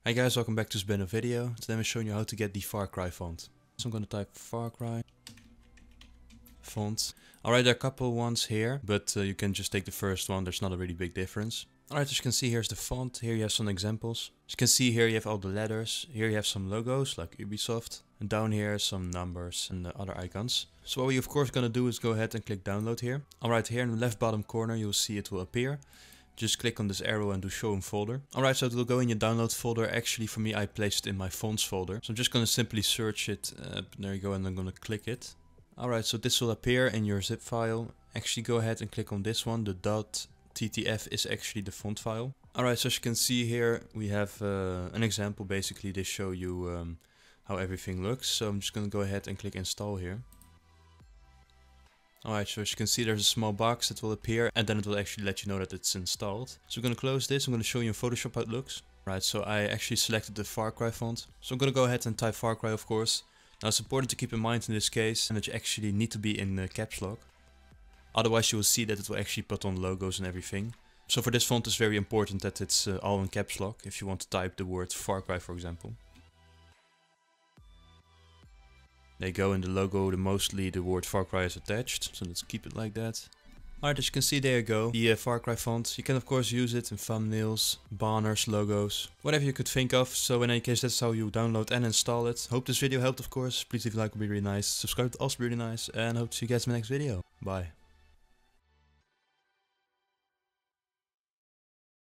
Hi guys, welcome back to SvenDesigns video. Today I'm showing you how to get the Far Cry font. So I'm gonna type Far Cry font. Alright, there are a couple ones here, but you can just take the first one. There's not a really big difference. Alright, as you can see, here's the font. Here you have some examples. As you can see here, you have all the letters. Here you have some logos like Ubisoft. And down here some numbers and other icons. So what we of course gonna do is go ahead and click download here. Alright, here in the left bottom corner you will see it will appear. Just click on this arrow and do show in folder. Alright, so it will go in your download folder. Actually for me I placed it in my fonts folder. So I'm just gonna simply search it. There you go, and I'm gonna click it. Alright, so this will appear in your zip file. Actually go ahead and click on this one. The .ttf is actually the font file. Alright, so as you can see here we have an example. Basically they show you how everything looks. So I'm just gonna go ahead and click install here. Alright, so as you can see there's a small box that will appear and then it will actually let you know that it's installed. So I'm going to close this. I'm going to show you in Photoshop how it looks. Right, so I actually selected the Far Cry font. So I'm going to go ahead and type Far Cry, of course. Now it's important to keep in mind in this case that you actually need to be in caps lock. Otherwise you will see that it will actually put on logos and everything. So for this font it's very important that it's all in caps lock if you want to type the word Far Cry, for example. There you go, in the logo mostly the word Far Cry is attached, so let's keep it like that. Alright, as you can see, there you go, the Far Cry font. You can of course use it in thumbnails, banners, logos, whatever you could think of. So in any case that's how you download and install it. Hope this video helped, of course. Please leave a like, it would be really nice. Subscribe, would also be really nice, and hope to see you guys in my next video. Bye.